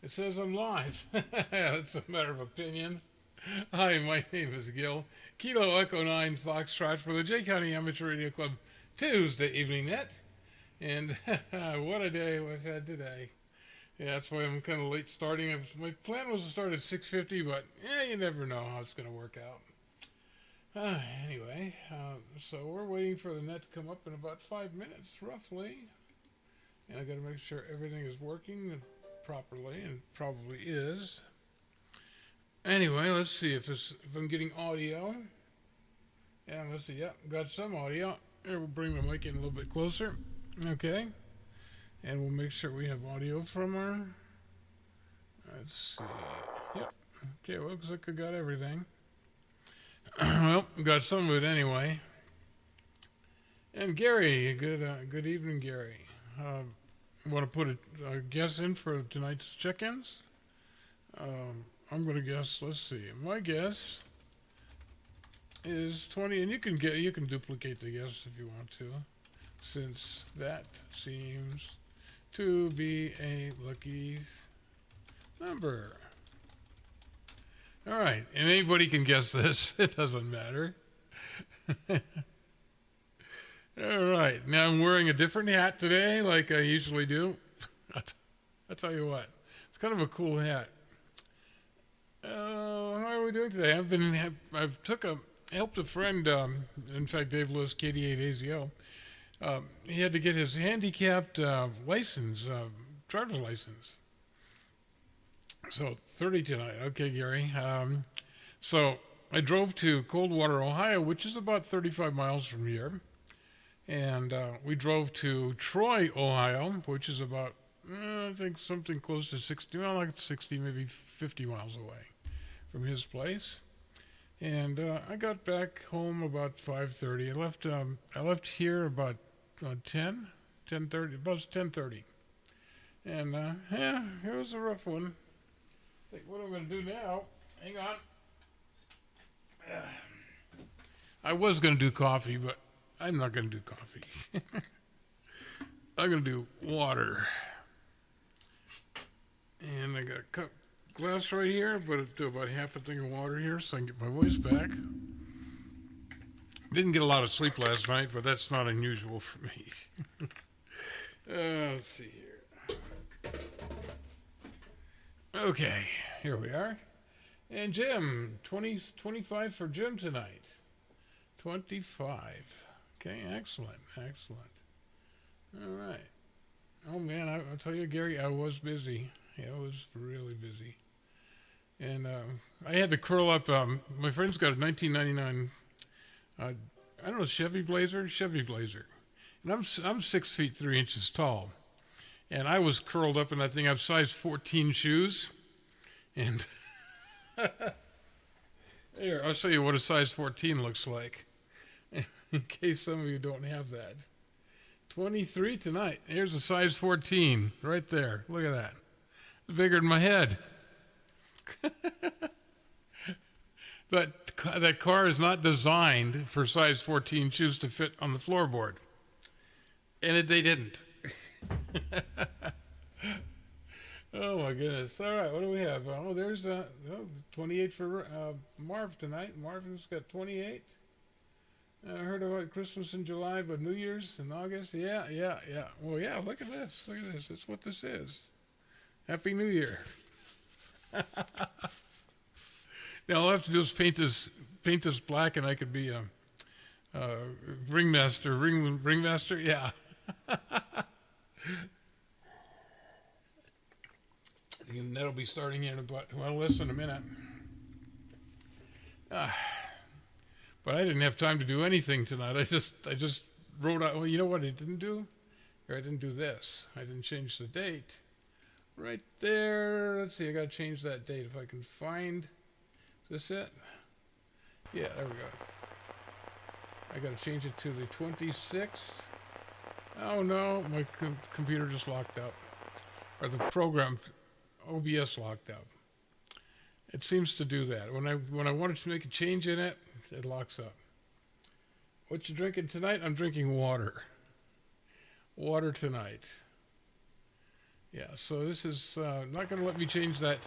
It says I'm live. It's a matter of opinion. Hi, my name is Gil. Kilo Echo 9 Foxtrot for the Jay County Amateur Radio Club Tuesday evening net. And what a day we've had today. Yeah, that's why I'm kind of late starting. My plan was to start at 6:50, but you never know how it's going to work out. Anyway, so we're waiting for the net to come up in about 5 minutes, roughly. And I got to make sure everything is working properly, and probably is. Anyway, let's see if I'm getting audio. Yeah, let's see. Yep, got some audio. Here, we'll bring the mic in a little bit closer. Okay, and we'll make sure we have audio from our. Let's see. Yep. Okay, well, looks like I got everything. Well, got some of it anyway. And Gary, good evening, Gary. Want to put a guess in for tonight's check-ins? I'm going to guess. Let's see. My guess is 20, and you can duplicate the guess if you want to, since that seems to be a lucky number. All right, and anybody can guess this. It doesn't matter. All right, now I'm wearing a different hat today, like I usually do. I'll tell you what, it's kind of a cool hat. How are we doing today? I've helped a friend. In fact, Dave Lewis, KD8AZO. He had to get his handicapped license, driver's license. So 30 tonight. Okay, Gary. So I drove to Coldwater, Ohio, which is about 35 miles from here. And we drove to Troy, Ohio, which is about, I think, something close to 60, well, like 60, maybe 50 miles away from his place. And I got back home about 5:30. I left here about 10:30, about 10:30. And, yeah, it was a rough one. I think what I'm going to do now, hang on. I was going to do coffee, but I'm not going to do coffee. I'm going to do water. And I got a cup glass right here, but I'll do about half a thing of water here so I can get my voice back. Didn't get a lot of sleep last night, but that's not unusual for me. Let's see here. Okay, here we are. And Jim, 25 for Jim tonight. 25. Okay, excellent. All right. Oh, man, I'll tell you, Gary, I was busy. Yeah, I was really busy. And I had to curl up. My friend's got a 1999, I don't know, Chevy Blazer. And I'm 6 feet 3 inches tall. And I was curled up in that thing. I have size 14 shoes. And here, I'll show you what a size 14 looks like, in case some of you don't have that. 23 tonight. Here's a size 14 right there. Look at that. It's bigger than my head. That car is not designed for size 14 shoes to fit on the floorboard. And they didn't. Oh, my goodness. All right, what do we have? Oh, there's 28 for Marv tonight. Marvin's got 28. I heard about Christmas in July, but New Year's in August. Yeah. Well, yeah, look at this. That's what this is. Happy New Year. Now, all I have to do is paint this black, and I could be a ringmaster. Ringmaster? Yeah. I think that'll be starting in about, well, less than a minute. But I didn't have time to do anything tonight. I just wrote out. Well, you know what I didn't do? Here, I didn't do this. I didn't change the date. Right there. Let's see. I got to change that date if I can find. Is this it? Yeah, there we go. I got to change it to the 26th. Oh no, my computer just locked up, or the program OBS locked up. It seems to do that. When I wanted to make a change in it, it locks up. What you drinking tonight? I'm drinking water. Water tonight. Yeah, so this is not going to let me change that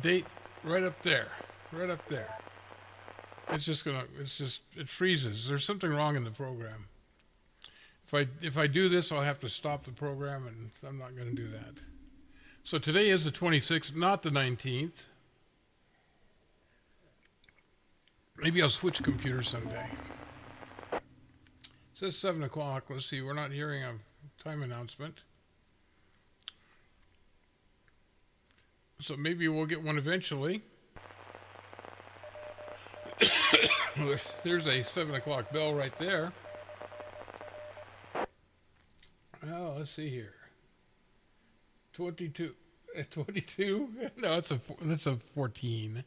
date right up there. Right up there. It freezes. There's something wrong in the program. If I do this, I'll have to stop the program, and I'm not going to do that. So today is the 26th, not the 19th. Maybe I'll switch computers someday. It says 7 o'clock. Let's see. We're not hearing a time announcement. So maybe we'll get one eventually. There's a 7 o'clock bell right there. Oh, let's see here. 22. 22? No, that's a 14.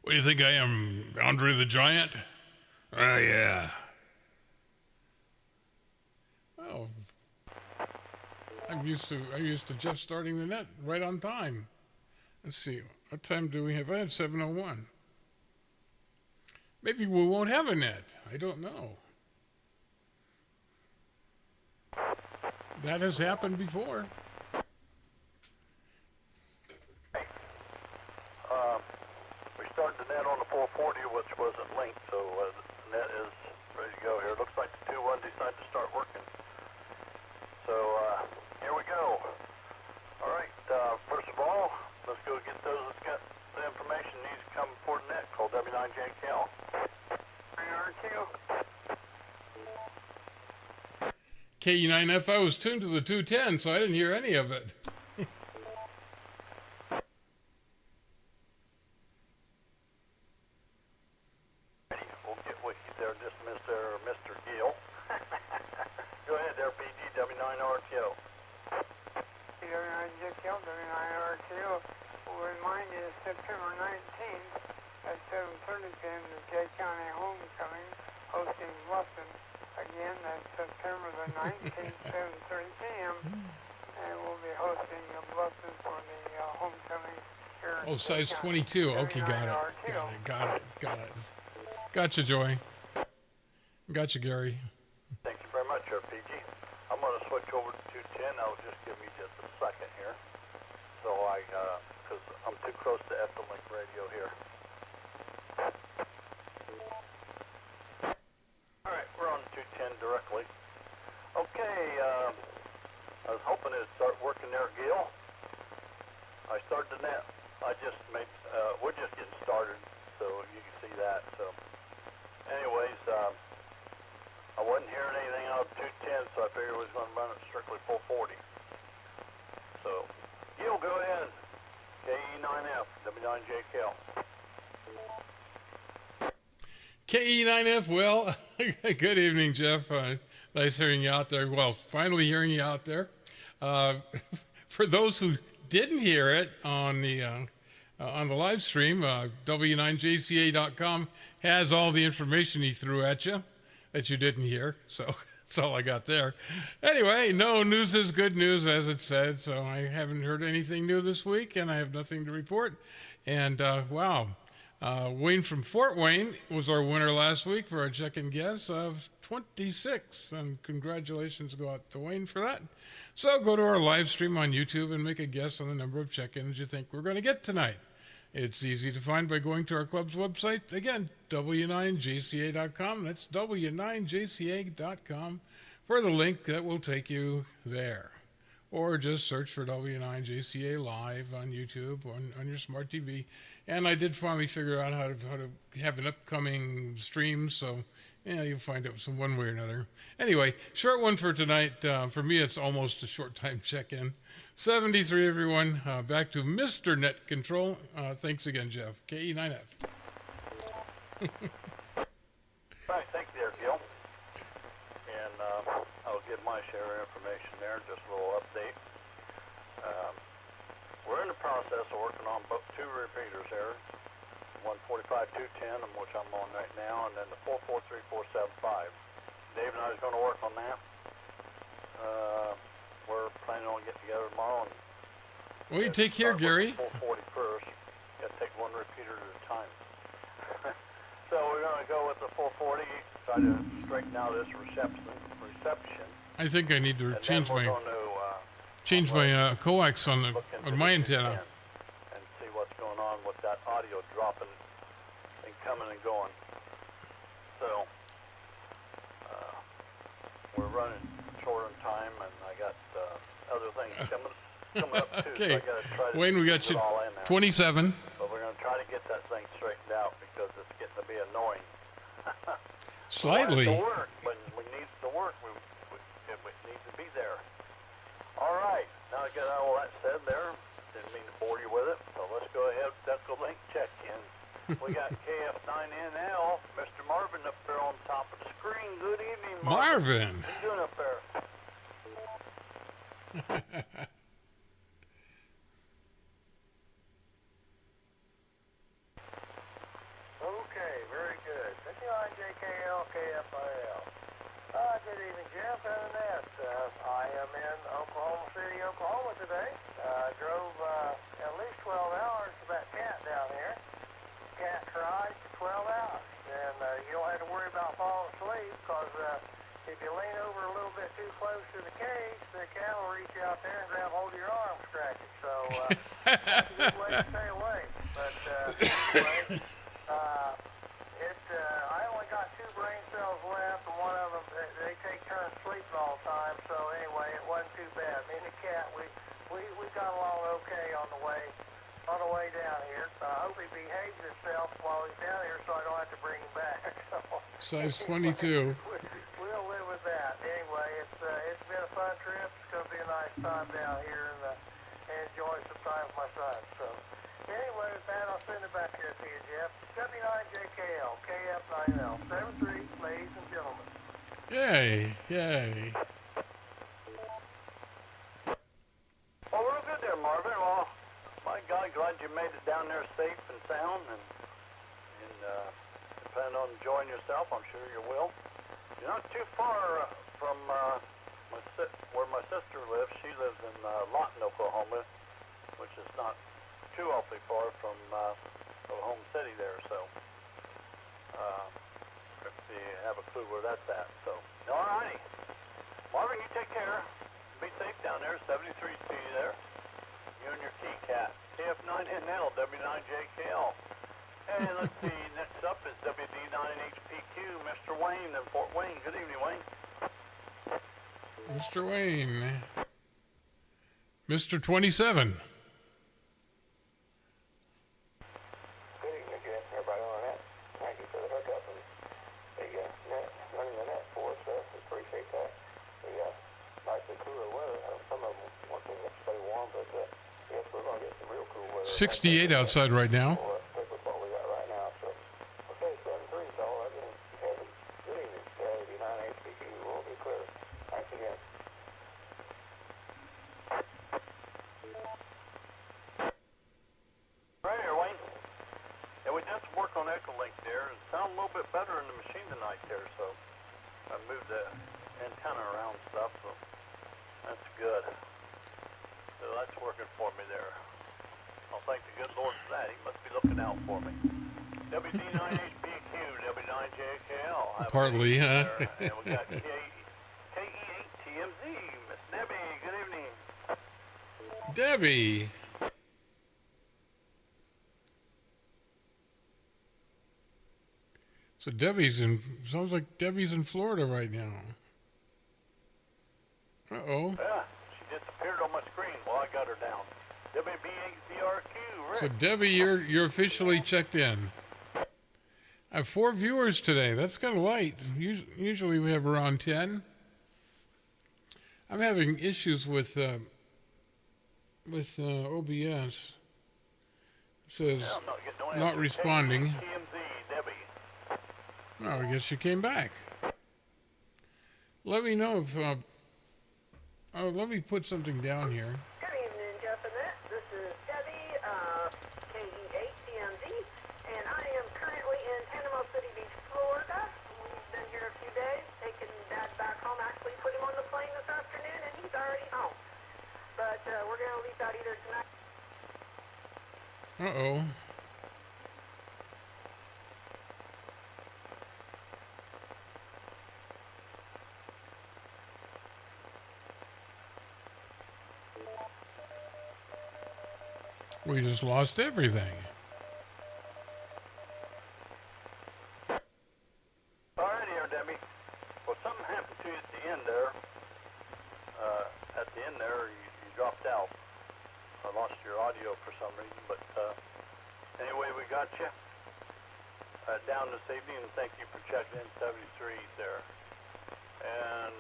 What do you think I am, Andre the Giant? Oh, yeah. Oh. I'm used to Jeff starting the net right on time. Let's see. What time do we have? I have 7:01. Maybe we won't have a net. I don't know. That has happened before. We started the net on the 440, which wasn't linked, so the net is ready to go here. Looks like the 2-1 decided to start working. So here we go. All right, first of all, let's go get those that's got the information needs to come before the net, called W9JKL. KE9F, I was tuned to the 210, so I didn't hear any of it. We'll get with you there just Mr. Gill. Go ahead there, PG, W9RTO. W9JKL, W9RTO. We'll remind you September 19th at 7:30 p.m. the Jay County Homecoming hosting Bluffton. Again, that's September the 19th, 7:30 p.m. And we'll be hosting Bluffton for the homecoming here. Oh, size 22. Okay, got it. Gotcha, Joy. Gotcha, Gary. Thank you very much, RPG. I'm going to switch over to 210. That'll just give me just a second here. So because I'm too close to Ethelink radio here. All right, we're on 210 directly. Okay, I was hoping it'd start working there, Gil. I started the net. We're just getting started, so you can see that. So, anyways, I wasn't hearing anything out of 210, so I figured we was going to run it strictly 440. So, Gil, go ahead. KE9F, W9JKL. KE9F, well, good evening, Jeff. Nice hearing you out there. Well, finally hearing you out there. For those who didn't hear it on the live stream, W9JCA.com has all the information he threw at you that you didn't hear. So that's all I got there. Anyway, no news is good news, as it said. So I haven't heard anything new this week, and I have nothing to report. And wow. Wayne from Fort Wayne was our winner last week for our check-in guess of 26, and congratulations go out to Wayne for that. So go to our live stream on YouTube and make a guess on the number of check-ins you think we're going to get tonight. It's easy to find by going to our club's website. Again, W9JCA.com. That's W9JCA.com for the link that will take you there. Or just search for W9JCA Live on YouTube on your smart TV. And I did finally figure out how to have an upcoming stream, so yeah, you'll find out some one way or another. Anyway, short one for tonight. For me, it's almost a short time check-in. 73, everyone. Back to Mr. Net Control. Thanks again, Jeff. KE9F. Right, thank you there, Gil. And I'll give my share of information there, just a little update. We're in the process of working on both two repeaters there, 145-210, which I'm on right now, and then the 443-475. Dave and I is going to work on that. We're planning on getting together tomorrow. And well, you take care, Gary. 440 first. Got to take one repeater at a time. So we're going to go with the 440, try to straighten out this reception. I think I need to change my... And then we're going to Change my coax on look into my this antenna. again and see what's going on with that audio dropping and coming and going. So we're running short on time, and I got other things coming up too. Okay. So I got to try to Wayne, we got get you it all in there. 27. But we're going to try to get that thing straightened out because it's getting to be annoying. Slightly. We want it to work, but we need it to work. We need to be there. All right. Now I got all that said there. Didn't mean to bore you with it. So let's go ahead. Deco Link check-in. We got KF9NL, Mr. Marvin up there on top of the screen. Good evening, Marvin. Marvin. What you doing up there? Okay, very good. 59JKL, KFIL. Good evening, Jeff. Other than that, I am in Oklahoma City, Oklahoma today. Drove at least 12 hours to that cat down here. Cat cried for 12 hours. And you don't have to worry about falling asleep because if you lean over a little bit too close to the cage, the cat will reach out there and grab hold of your arm, scratch it. So that's a good way to stay awake. But anyway, I only got 2 brain cells left, and one of them, they take turns sleeping all the time. So anyway, it wasn't too bad. Me and the cat, we got along okay on the way down here. I hope he behaves himself while he's down here, so I don't have to bring him back. So, Size 22. We'll live with that. Anyway, it's been a fun trip. It's going to be a nice time down here and enjoy some time with my son. So anyway, with that, I'll send it back here to you, Jeff. W9JKL, KF9L, 73, ladies and gentlemen. Yay. Yay. Well, real good there, Marvin. Well, my God, glad you made it down there safe and sound, and plan on enjoying yourself. I'm sure you will. You're not too far from where my sister lives. She lives in Lawton, Oklahoma, which is not too awfully far from Oklahoma City there. So, if you have a clue where that's at. So, all righty. Marvin, you take care. Be safe down there. 73 to you there. You and your T-Cat. KF9NL, W9JKL. And let's see, next up is WD9HPQ, Mr. Wayne in Fort Wayne. Good evening, Wayne. Mr. Wayne. Mr. 27. Good evening, Jeff. Everybody on that. Thank you for the hookup and the net, running the net for us. Appreciate that. The nice and cooler weather. Some of them want to stay warm, but yes, we're going to get some real cool weather. 68 outside right now. Stick with what we got right now. So, okay, 7-3 is all. Good evening. WD9HPQ will be clear. Thanks again. Right here, Wayne. Yeah, we did some work on Echolink there. It sounded a little bit better in the machine tonight there, so I moved the antenna around and stuff, so that's good. So that's working for me there. I'll thank the good Lord for that. He must be looking out for me. WD9HPQ, W9JKL. Partly, huh? And we got KE8TMZ, Miss Debbie. Good evening. Debbie. So sounds like Debbie's in Florida right now. Uh-oh. Yeah, she disappeared on my screen while I got her down. WB8BRQ, Rick. So Debbie, you're officially checked in. I have 4 viewers today. That's kind of light. Usually we have around 10. I'm having issues with OBS. It says Yeah, I'm getting not responding. TMZ, Debbie. Oh, I guess she came back. Let me know if. Let me put something down here. Good evening, Jeff and Matt. This is Debbie, KE8TMZ, and I am currently in Panama City Beach, Florida. We've been here a few days, taking Dad back home, actually put him on the plane this afternoon, and he's already home. But we're going to leave out either tonight. Uh-oh. We just lost everything. Alrighty here, Debbie. Well, something happened to you at the end there. At the end there, you dropped out. I lost your audio for some reason, but anyway, we got you down this evening, and thank you for checking in 73 there. And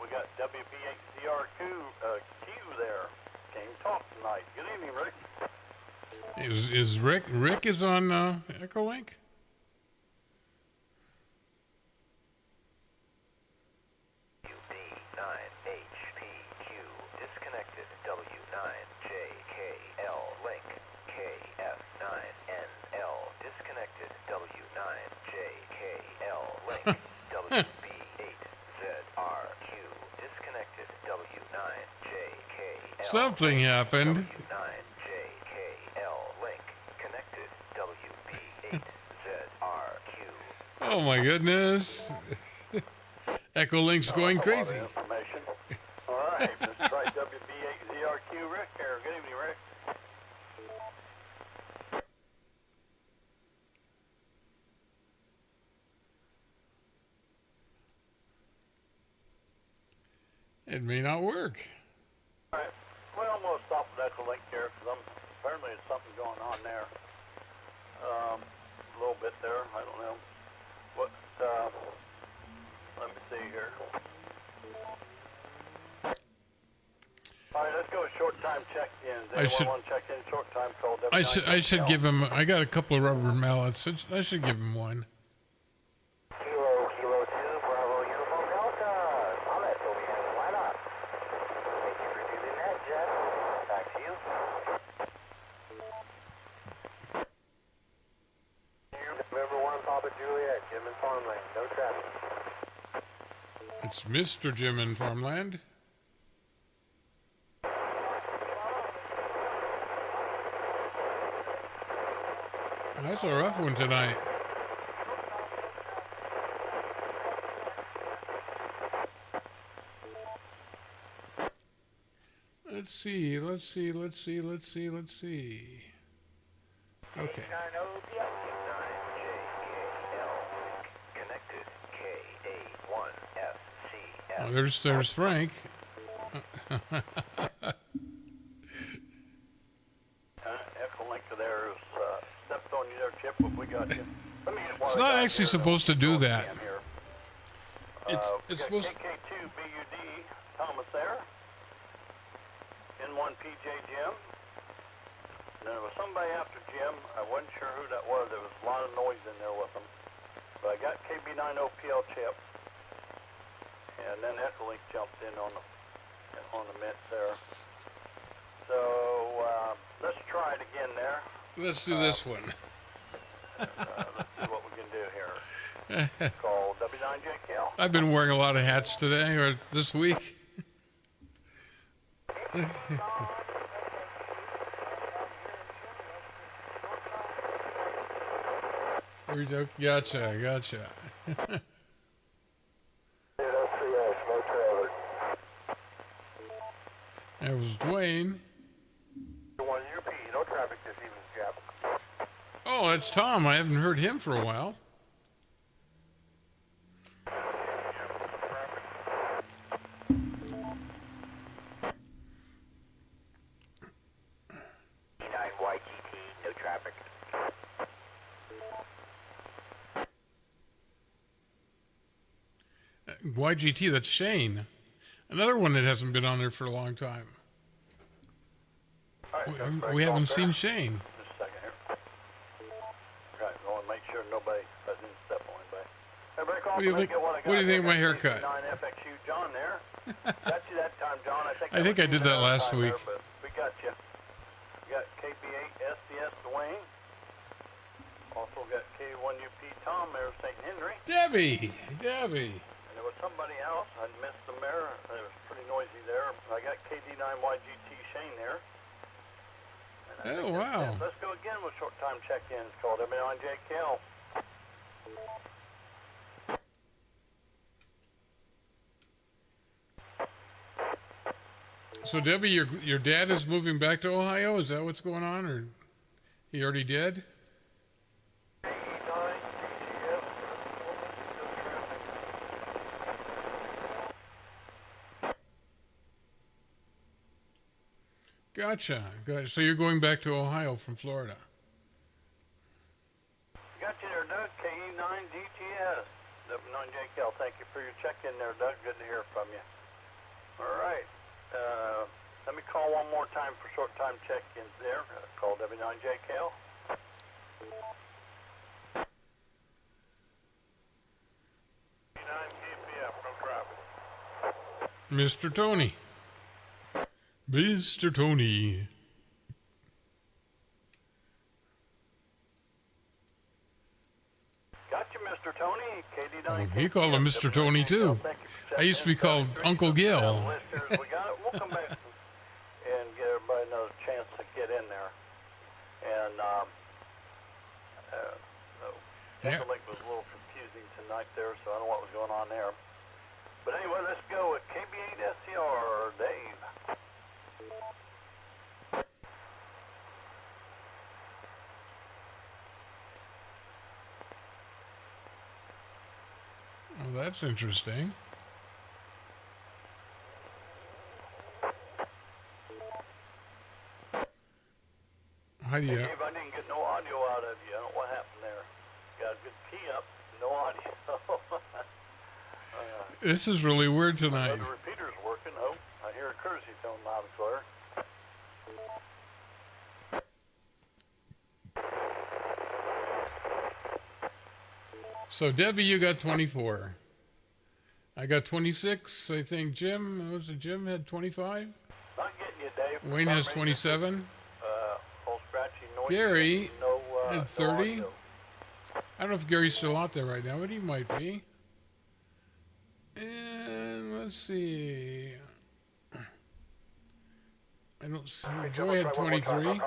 we got WB8ZRQ Q there. Came talk tonight. Good evening, Rick. Is Rick is on Echolink? W9HPQ disconnected. W9JKL link. KF9NL disconnected. W9JKL link. WB8ZRQ disconnected. W9JKL. Something happened. W9JKL link connected. WB8ZRQ. Oh my goodness. Echolink's going crazy. Information. All right, let's try WB8ZRQ Rick here. Good evening, Rick. It may not work. All right. Well, we'll stop at Echolink here because apparently there's something going on there. A little bit there. I don't know. What? Let me see here. All right, let's go with short time check-ins. Anyone want to check in short time call? I should give him. I got a couple of rubber mallets. I should give him one. Kilo 2, Bravo Uniform Delta. Summit, so we have a line up. Thank you for doing that, Jeff. Back to you. November 1, Papa Juliet, Jim and Farmland, no traffic. It's Mr. Jim in Farmland. That's a rough one tonight. Let's see. Okay. Oh, there's Frank. Echolink there is stepped on you there, Chip, but we got you. It's not actually supposed to do that. It's supposed to... KK2BUD, Thomas there. N1 PJ Jim. And there was somebody after Jim. I wasn't sure who that was. There was a lot of noise in there with them. But I got KB90PL Chip. And then Echolink jumped in on the mix there. So let's try it again there. Let's do this one. Let's see what we can do here. Call W9JKL. I've been wearing a lot of hats today or this week. Gotcha. That was Dwayne. One UP, no traffic this evening, Jeff. Oh, that's Tom. I haven't heard him for a while. E9YGT, no traffic. YGT, that's Shane. Another one that hasn't been on there for a long time. We haven't seen Shane. Just a second here. Right, I want to make sure nobody doesn't step on anybody. Everybody call What do you think? What do you think of my haircut? 9FXU John there. Got you that time, John. I think I did that last week. There, but we got you. We got KB8 SDS Dwayne. Also got K1UP Tom there, St. Henry. Debbie. And there was somebody else. I missed them there. It was pretty noisy there. I got KD9YGT Shane there. Oh, wow. Let's go again with short time check-ins called W9JKL. So Debbie, your dad is moving back to Ohio. Is that what's going on, or he already did? Gotcha. So you're going back to Ohio from Florida. Got you there, Doug. KE9DTS. W9JKL. Thank you for your check-in there, Doug. Good to hear from you. All right. Let me call one more time for short-time check-ins there. Call W9JKL. Mr. Tony. Mr. Tony. Got you, Mr. Tony. KD9. Oh, he called him Mr. Tony, too. I used to be called Uncle Gil. Listeners, we got it. We'll come back and give everybody another chance to get in there. And Yeah. Timberlake was a little confusing tonight there, so I don't know what was going on there. But anyway, let's go with KB8SCR, Dave. Oh, that's interesting. How do you... Dave, I didn't get no audio out of you. I don't know what happened there. Got a good key up, no audio. This is really weird tonight. The repeater's working. Oh, I hear a courtesy tone loud and clear. So, Debbie, you got 24. I got 26. I think Jim had 25? Not getting you, Dave. Wayne has 27. Whole scratchy noise. Gary no, had no 30. audio. I don't know if Gary's still out there right now, but he might be. And let's see. I don't see. Joy had 23. And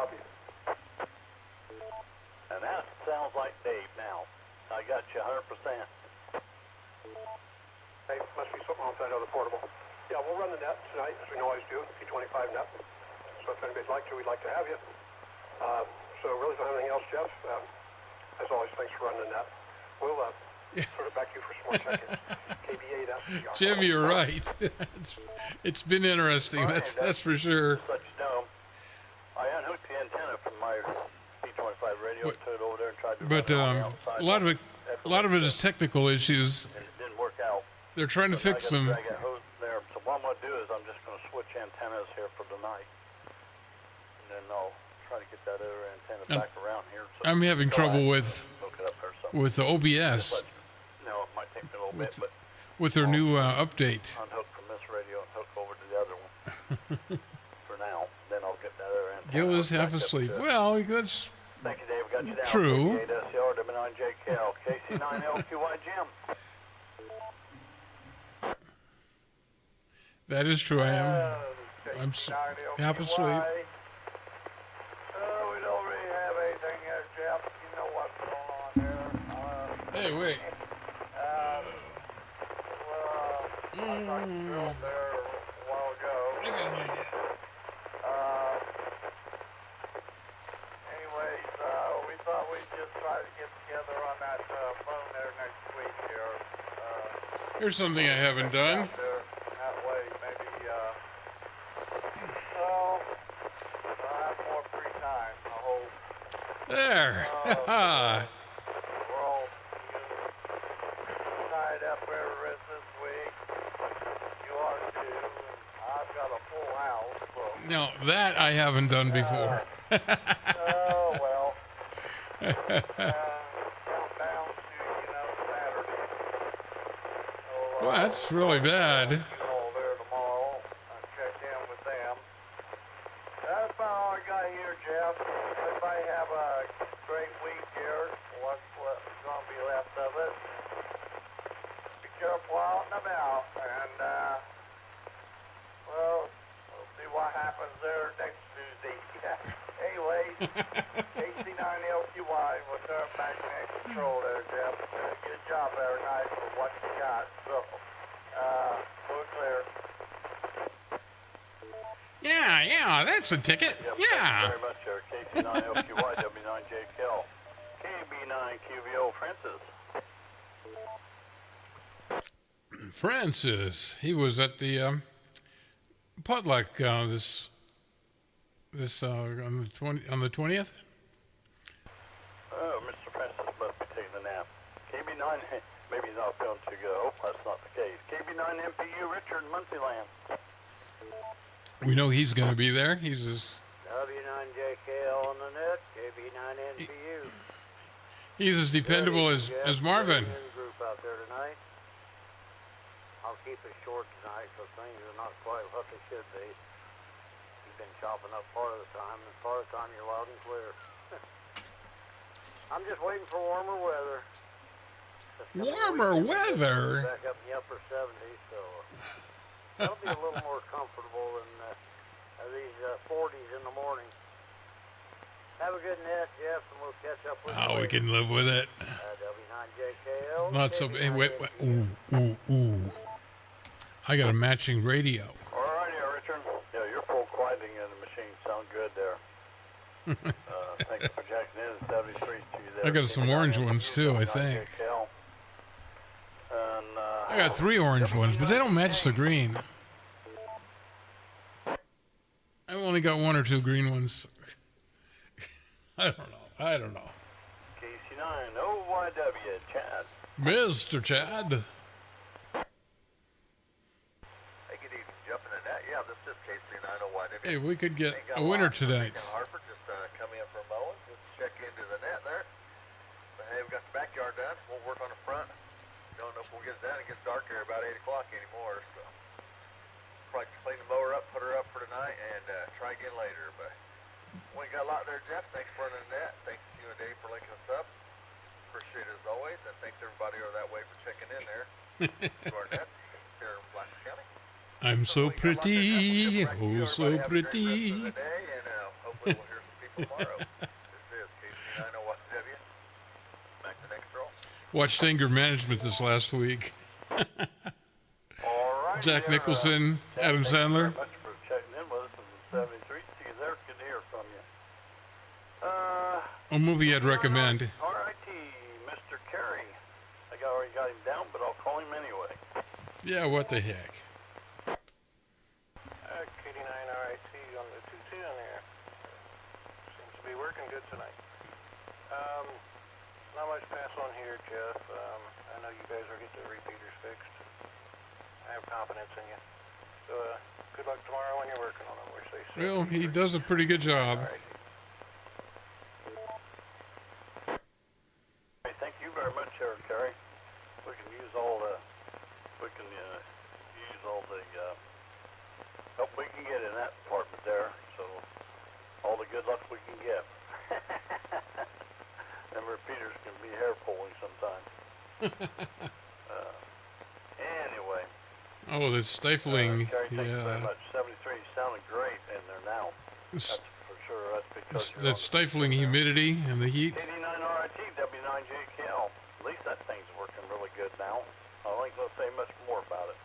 that sounds like Dave now. I got you 100%. Hey, must be something on that other portable. Yeah, we'll run the net tonight, as we always do, P25 net. So if anybody'd like to, we'd like to have you. So really, if anything else, Jeff, as always, thanks for running the net. We'll sort of back you for some more check-ins. KB8 Jim, you're right. It's been interesting. That's for sure. Just let you know, I unhooked the antenna from my P25 radio, But- put it over there and tried to But run it on the outside. a lot of it is technical issues. And it didn't work out. They're trying to So now I fix gotta them. drag that hose there. So what I'm going to do is I'm just going to switch antennas here for tonight. And then I'll try to get that other antenna back around here. So I'm having trouble with hook it up there something. the OBS No, it might take me a little bit, but with their new update. unhook from this radio and hook over to the other one for now. Then I'll get that other antenna. Gil is hooked half back up asleep. to- Well, that's Thank you, Dave. Got you down. True. SCR, W9JKL, KC9LQY Jim. that is true. I am. I'm half asleep. We don't really have anything there, Jeff. You know what's going on there. Hey, wait. I talked to Bill there a while ago. I got an idea. Anyways, we thought we'd just try to get together on that phone there next week here. Here's something I haven't done. Out there. That way, maybe, well, I'll have more free time. I hope. There. Ha We're all tied up where this week. You are too. And I've got a full house, so. Now that I haven't done before. Oh, well. Count down to, Saturday. So, Well, that's really bad. you all there tomorrow and check in with them. That's about all I got here, Jeff. Everybody have a great week here. What's going to be left of it. Be careful out and about. And, well, we'll see what happens there next Tuesday. Anyway, AC9LQY will turn back next control there, Jeff. Good job there tonight for what you got. So, we're clear. Yeah, that's a ticket. Yep, Yeah. Thank you very much, sir. KC9LQY, W9JKL, KB9QVO, Francis. Francis, he was at the potluck this on the 20th. Oh, Mr. Francis must be taking a nap. KB9, maybe he's not feeling too good. I hope that's not the case. KB9 MPU, Richard Muncyland. We know he's going to be there. He's as W9JKL on the net, KB9NPU. he's as dependable as Marvin. Group out there tonight. I'll keep it short tonight so things are not quite what they should be. You've been chopping up part of the time, and part of the time you're loud and clear. I'm just waiting for warmer weather. Warmer weather? Back up in the upper 70s, so that'll be a little more comfortable than these 40s in the morning. Have a good net, Jeff, and we'll catch up with you Oh, we later. can live with it. W9JKL. Not so. Hey, wait. Ooh. I got a matching radio. All righty, Richard. Yeah, your full quieting in the machine sound good there. Thank you for jacking in. 73 to you there. I got some orange ones too, I think. And, I got 3 orange ones, but they don't match the green. I've only got 1 or 2 green ones. I don't know. KC9 OYW, Chad. Mr. Chad. Hey, good evening. Jumping in that. Yeah, this is KC9OYW. Hey, we could get a winner tonight. Harper just coming up from Bowen. Just check into the net there. But hey, we got the backyard done. We'll work on the front. Don't know if we'll get it done. It gets dark here about 8 o'clock anymore, so probably clean the mower up, put her up for tonight, and try again later. But we ain't got a lot there, Jeff. Thanks for running the net. Thanks to you and Dave for linking us up. Appreciate it as always, and thanks everybody over that way for checking in there to our net here in Black County. I'm so pretty, oh so pretty. And hopefully we'll hear some people tomorrow. This is KC9OYW. Back to next roll. Watched anger management this last week. All right. Jack Nicholson, Adam Sandler. Thank you very much for checking in with us in 73. See you there. Good to hear from you. A movie I'd recommend. R.I.T. Mr. Carey. I already got him down, but I'll call him anyway. Yeah, what the heck. KD9RIT on the 210 there. Seems to be working good tonight. Not much pass on here, Jeff. I know you guys are getting the repeaters fixed. I have confidence in you. So, good luck tomorrow when you're working on them. We're safe. Well, he does a pretty good job. Hey, thank you very much, Sheriff Carey. We can use all the help we can get in that department there. So, all the good luck we can get. Them repeaters can be hair pulling sometimes. Anyway. Oh, the stifling. Carey, thank you very Yeah. much. 73 sounding great in there now. That's for sure. That's because you're That on the stifling humidity and the heat. 89RIT, W9JKL. At least that thing's working really good now. I don't think they'll say much more about it.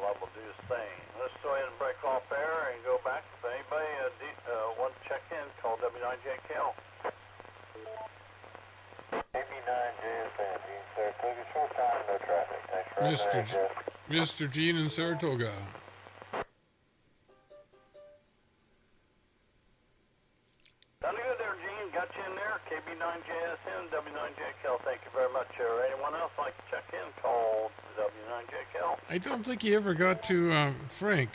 Rob will do his thing. Let's go ahead and break off there and go back. If anybody wants to check in, call W9JKL. KB9JSN, Gene Saratoga, short time, no traffic. Thanks for running Mr. there, Jeff. Mr. Gene in Saratoga. Sounding good there, Gene. Got you in there. KB9JSN, W9JKL. Thank you very much, sir. Anyone else like to check in, call W9JKL. I don't think he ever got to Frank.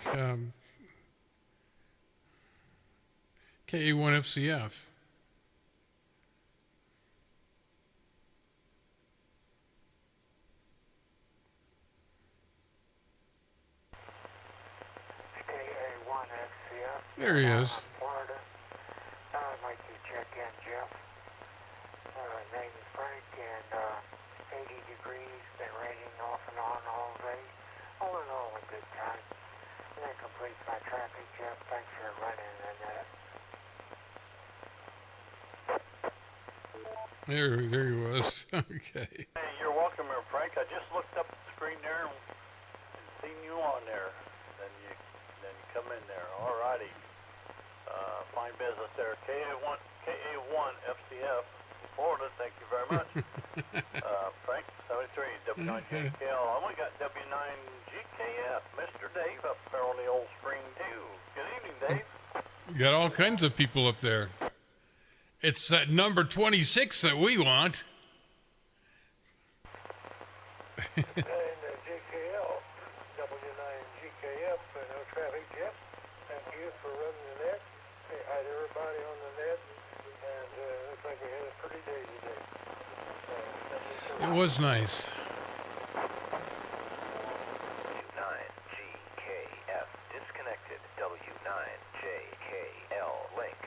KA1FCF. KA1FCF. There he is. Florida. I'd like to check in, Jeff. Name is Frank, and 80 degrees. Been raining off and on all day. All in all, a good time. And that completes my traffic, Jeff. Thanks for running the net. There he was. Okay. Hey, you're welcome here, Frank. I just looked up at the screen there and seen you on there. Then you come in there. All fine business there. KA1 FCF, Florida, thank you very much. Frank, 73, W9JKL. I only got W9GKF, Mr. Dave up there on the old screen, too. Good evening, Dave. Got all kinds of people up there. It's that number 26 that we want. And JKL, W9GKF, no traffic jet. Thank you for running the net. Say hi to everybody on the net. And looks like we had a pretty day today. It was nice. 9GKF disconnected. W9JKL link.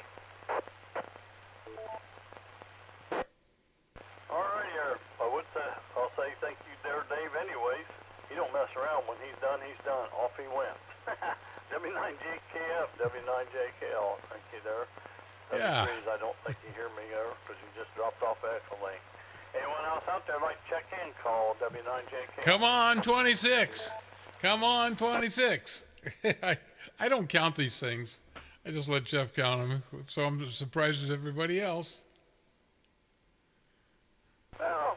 Alrighty, I'll say thank you there, Dave, anyways. He don't mess around. When he's done, he's done. Off he went. W9GKF, W9JKL. Thank you there. Yeah. I don't think you hear me there because you just dropped off excellently. Anyone else out there like check in, call W9JKL. Come on, 26. Come on, 26. I don't count these things. I just let Jeff count them. So I'm as surprised as everybody else. Well,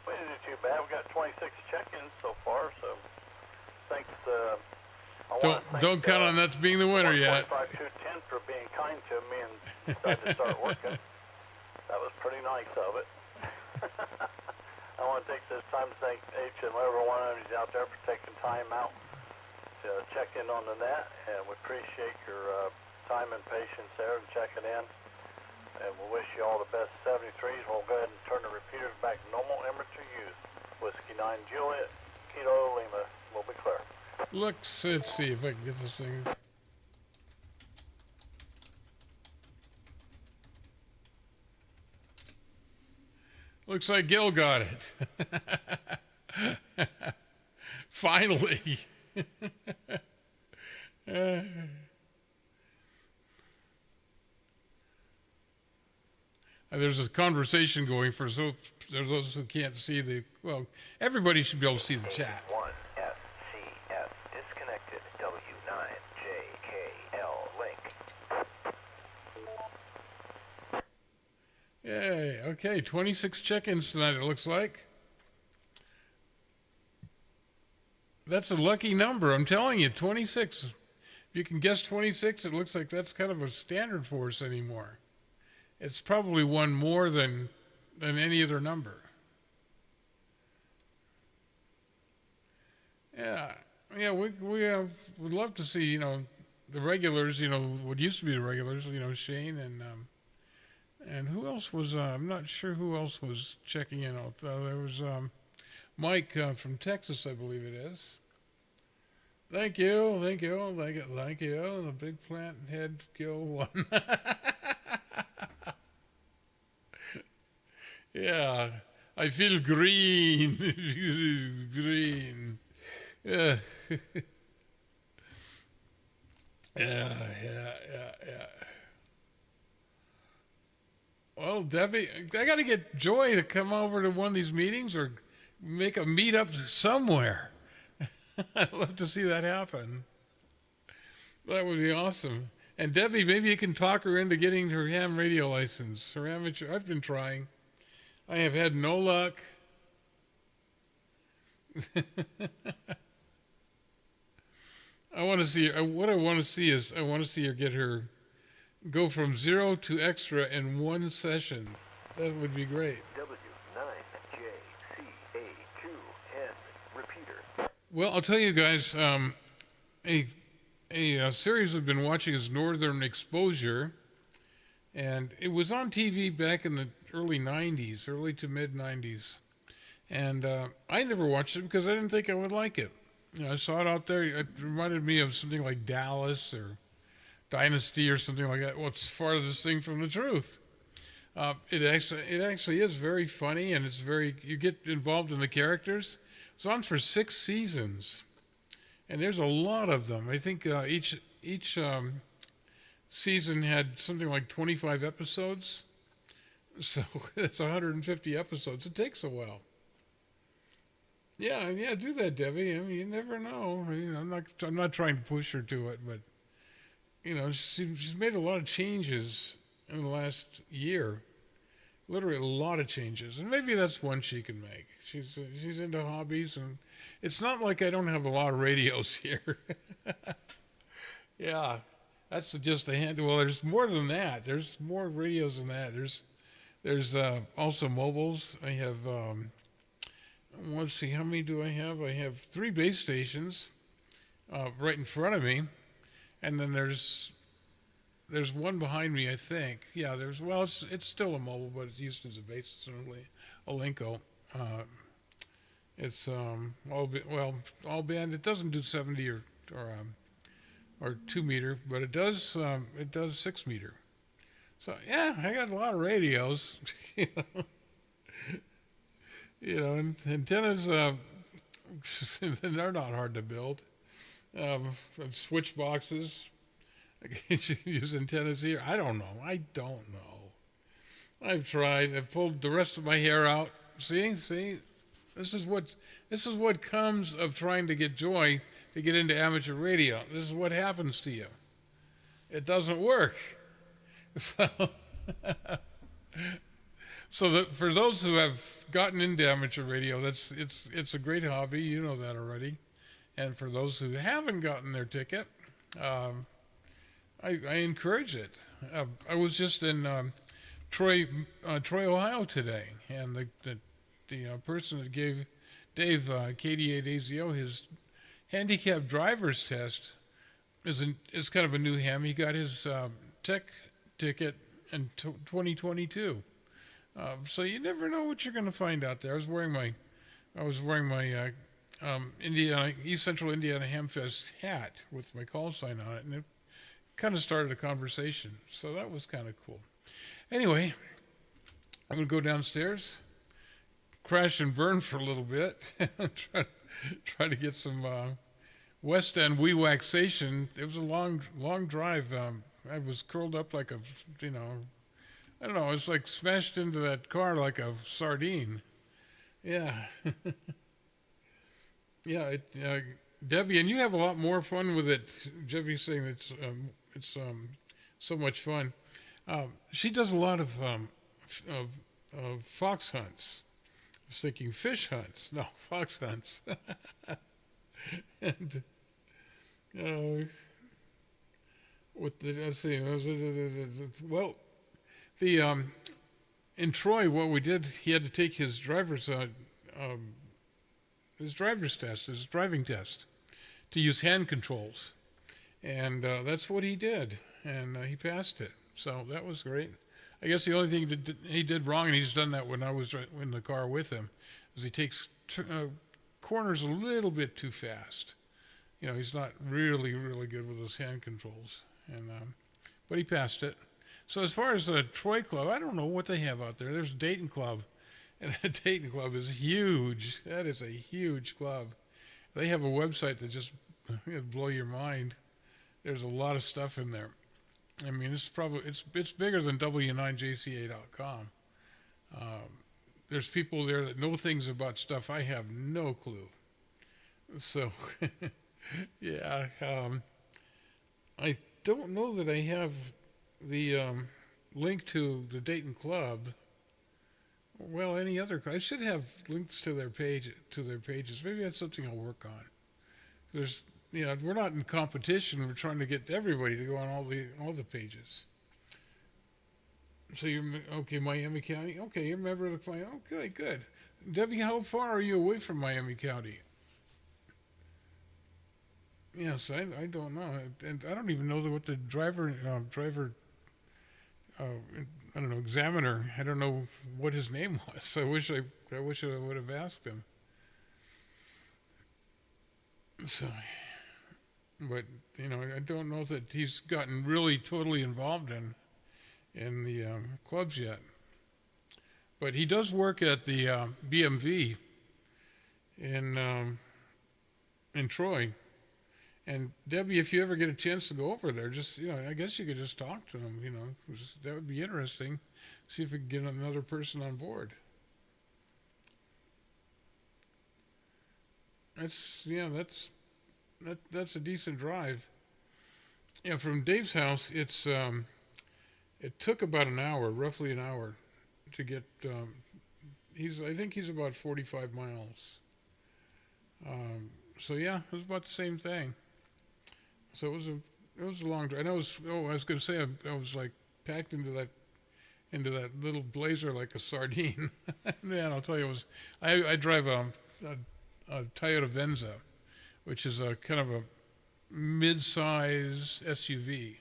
we didn't do too bad. We got 26 check-ins so far, so thanks. Don't count on that being the winner yet. 145-210 for being kind to me and decided to start working. That was pretty nice of it. I want to take this time to thank each and every one of you out there for taking time out to check in on the net, and we appreciate your time and patience there and checking in. And we'll wish you all the best 73s. We'll go ahead and turn the repeaters back to normal. Ember to use. Whiskey 9 Juliet, Kilo Lima. We'll be clear. Let's see if I can get this thing. Looks like Gil got it. Finally. There's a conversation going for there's those who can't see well, everybody should be able to see the chat. 1SCS disconnected. W9JKL link. Yay, okay, 26 check-ins tonight it looks like. That's a lucky number, I'm telling you, 26. If you can guess 26, it looks like that's kind of a standard for us anymore. It's probably one more than any other number. Yeah, we would love to see, the regulars, what used to be the regulars, Shane and who else was, I'm not sure who else was checking in out. There was Mike from Texas, I believe it is. Thank you. The big plant head Gil won. Yeah, I feel green. Green. Yeah. Yeah. Well, Debbie, I got to get Joy to come over to one of these meetings or make a meetup somewhere. I'd love to see that happen. That would be awesome. And Debbie, maybe you can talk her into getting her ham radio license. Her amateur. I've been trying. I have had no luck. I want to see her. What I want to see is I want to see her go from 0 to extra in one session. That would be great. W9JCA2N repeater. Well, I'll tell you guys, a series I've been watching is Northern Exposure, and it was on TV back in the early to mid 90s. And I never watched it because I didn't think I would like it. I saw it out there. It reminded me of something like Dallas or Dynasty or something like that. Well, it's farthest thing from the truth. It actually is very funny, and you get involved in the characters. It's on for 6 seasons, and there's a lot of them. I think each season had something like 25 episodes. So it's 150 episodes. It takes a while. Yeah, do that, Debbie. I mean, you never know. I'm not trying to push her to it, but she's made a lot of changes in the last year. Literally a lot of changes, and maybe that's one she can make. She's into hobbies, and it's not like I don't have a lot of radios here. Yeah, that's just a hand. Well, there's more than that. There's more radios than that. There's also mobiles. I have let's see, how many do I have? I have 3 base stations right in front of me, and then there's one behind me, I think. Yeah, it's still a mobile, but it's used as a base. It's only a Linko. It's all band. It doesn't do 70 or 2 meter, but it does 6 meter. So yeah, I got a lot of radios. And antennas. They're not hard to build. Switch boxes. I can't use antennas here. I don't know. I've tried. I've pulled the rest of my hair out. See. This is what comes of trying to get Joy to get into amateur radio. This is what happens to you. It doesn't work. So for those who have gotten into amateur radio, it's a great hobby. You know that already. And for those who haven't gotten their ticket, I encourage it. I was just in Troy, Ohio today, and the person that gave Dave KD8AZO his handicap driver's test is kind of a new ham. He got his tech ticket in 2022. So you never know what you're going to find out there. I was wearing my East Central Indiana Hamfest hat with my call sign on it, and it kind of started a conversation. So that was kind of cool. Anyway, I'm going to go downstairs, crash and burn for a little bit, try to get some West End waxation. It was a long drive. I was curled up like I don't know, it's like smashed into that car like a sardine. Yeah. Yeah, Debbie, and you have a lot more fun with it. Debbie's saying it's so much fun. She does a lot of fox hunts. I was thinking fish hunts. No, fox hunts. And in Troy, what we did, he had to take his driver's test, his driving test, to use hand controls, and that's what he did, and he passed it. So that was great. I guess the only thing he did wrong, and he's done that when I was in the car with him, is he takes corners a little bit too fast. He's not really, really good with those hand controls, but he passed it. So as far as the Troy Club, I don't know what they have out there. There's Dayton Club, and the Dayton Club is huge. That is a huge club. They have a website that just blow your mind. There's a lot of stuff in there. I mean, it's bigger than W9JCA.com. There's people there that know things about stuff I have no clue. So, yeah, I don't know that I have the link to the Dayton Club. Well, any other, I should have links to their pages. Maybe that's something I'll work on. We're not in competition. We're trying to get everybody to go on all the pages. So you're okay, Miami County. Okay, you're a member of the plan. Okay, good. Debbie, how far are you away from Miami County? Yes, I don't know, and I don't even know what the driver. I don't know, examiner. I don't know what his name was. I wish I would have asked him. So, but I don't know that he's gotten really totally involved in the clubs yet. But he does work at the BMV in Troy. And Debbie, if you ever get a chance to go over there, just I guess you could just talk to him. That would be interesting. See if we can get another person on board. That's a decent drive. Yeah, from Dave's house, it took about an hour, roughly an hour, to get. I think he's about 45 miles. So yeah, it was about the same thing. So it was a long drive. And I was going to say I was like packed into that little blazer like a sardine. Man, I'll tell you, I drive a Toyota Venza, which is a kind of a mid-size SUV,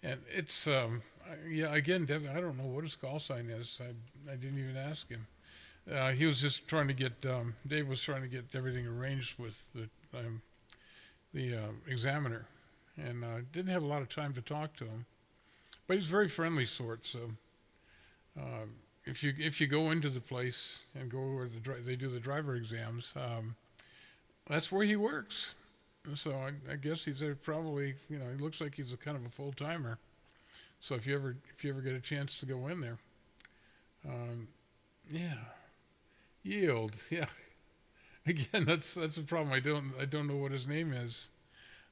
and it's yeah. Again, Devin, I don't know what his call sign is. I didn't even ask him. He was just trying to get Dave was trying to get everything arranged with the examiner, and didn't have a lot of time to talk to him. But he's a very friendly sort. So if you go into the place and go where they do the driver exams, that's where he works. So I guess he's probably, he looks like he's a kind of a full timer. So if you ever get a chance to go in there, yeah, yield, yeah. Again, that's the problem. I don't know what his name is.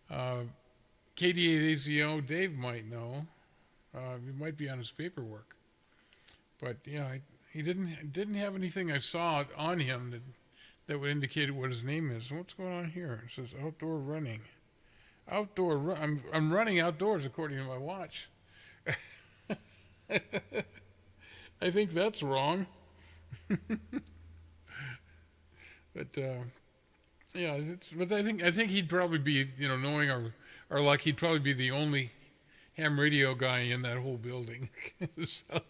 KD8AZO, Dave might know. He might be on his paperwork, but yeah, he didn't have anything I saw on him that would indicate what his name is. What's going on here? It says outdoor running. I'm running outdoors according to my watch. I think that's wrong. But yeah, but I think he'd probably be, knowing our luck, he'd probably be the only ham radio guy in that whole building. So,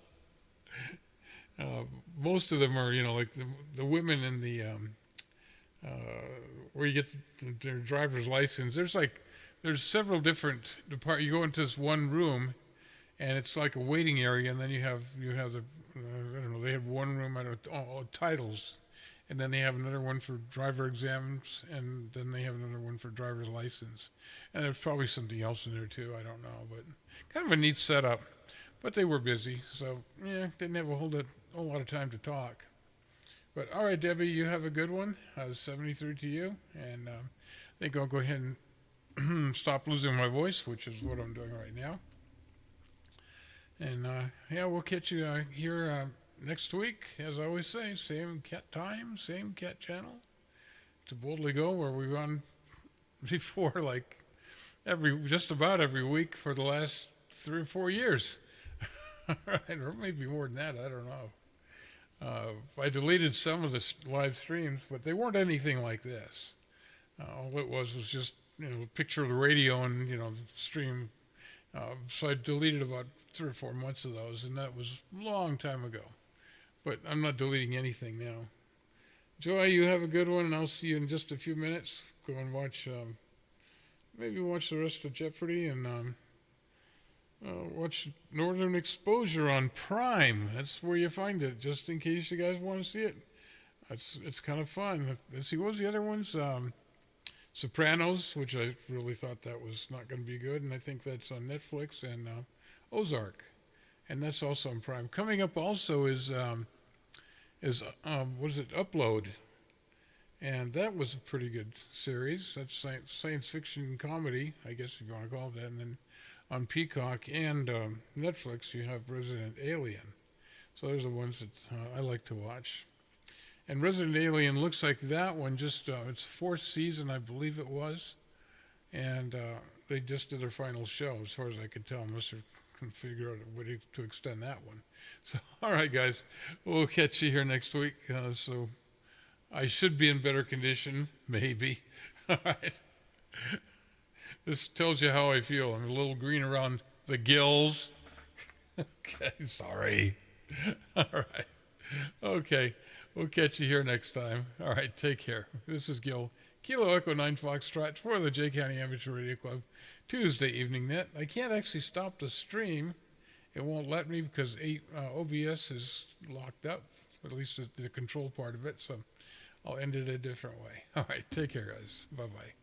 most of them are, like the women in the where you get their driver's license. There's several different departments. You go into this one room, and it's like a waiting area, and then you have the I don't know. They have one room at titles, and then they have another one for driver exams, and then they have another one for driver's license, and there's probably something else in there too. I don't know, but kind of a neat setup. But they were busy, so yeah, didn't have a whole lot of time to talk. But all right, Debbie, you have a good one. 73 to you, and I think I'll go ahead and stop losing my voice, which is what I'm doing right now. And yeah, we'll catch you here next week, as I always say. Same cat time, same cat channel. To Boldly Go, where we've gone before, like just about every week for the last 3 or 4 years. All right, or maybe more than that. I don't know. I deleted some of the live streams, but they weren't anything like this. All it was just a picture of the radio and the stream. So I deleted about 3 or 4 months of those, and that was a long time ago. But I'm not deleting anything now. Joy, you have a good one, and I'll see you in just a few minutes. Go and watch, maybe watch the rest of Jeopardy, and watch Northern Exposure on Prime. That's where you find it, just in case you guys want to see it. It's kind of fun. Let's see, what was the other ones? Sopranos, which I really thought that was not going to be good, and I think that's on Netflix, and Ozark, and that's also on Prime. Coming up also is what is it, Upload, and that was a pretty good series. That's science fiction comedy, I guess if you want to call it that. And then on Peacock and Netflix, you have Resident Alien. So those are the ones that I like to watch. And Resident Alien looks like that one just, it's 4th season, I believe it was. And they just did their final show, as far as I could tell, unless they can figure out a way to extend that one. So, all right, guys, we'll catch you here next week. So I should be in better condition, maybe. All right. This tells you how I feel. I'm a little green around the gills. Okay, sorry. All right. Okay. We'll catch you here next time. All right, take care. This is Gil, Kilo Echo 9 Foxtrot for the Jay County Amateur Radio Club, Tuesday Evening Net. I can't actually stop the stream. It won't let me because OBS is locked up, at least the control part of it, so I'll end it a different way. All right, take care, guys. Bye-bye.